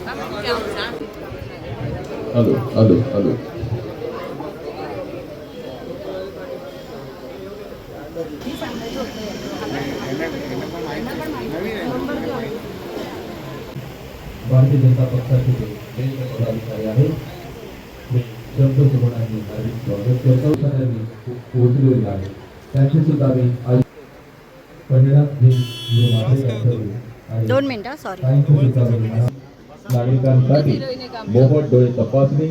Hello hello hello Bharatiya Janata पक्षाचे ज्येष्ठ पदाधिकारी आहेत मी शब्द सुमनांनी हार्दिक स्वागत करतो. सगळ्यांनी पोहोचलेले आहे त्यांची सुद्धा मी आज पंडित जी आणि 2 मिनिटं सॉरी. नागरिकांसाठी मोफत डोळे तपासणी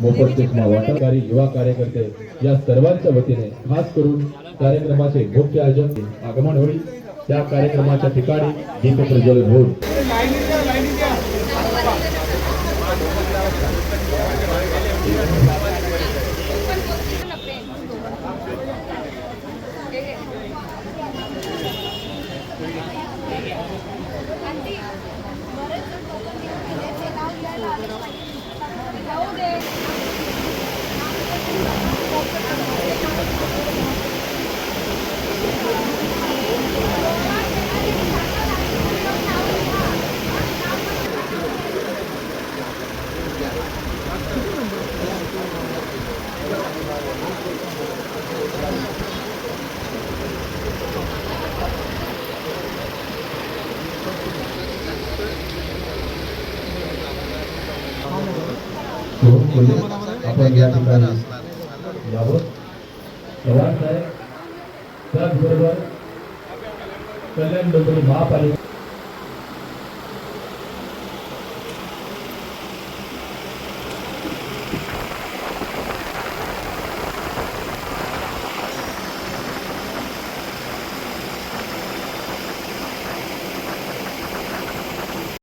मोफत चष्मा वाटपकारी युवा कार्यकर्ते या सर्वांच्या वतीने खास करून कार्यक्रमाचे मुख्य आयोजक आगमन होईल. त्या कार्यक्रमाच्या ठिकाणी दीप प्रज्वलन होईल. आपण या ठिकाणी यावं. चव्हाण साहेब त्याचबरोबर कल्याण डोंबिवली महापालिका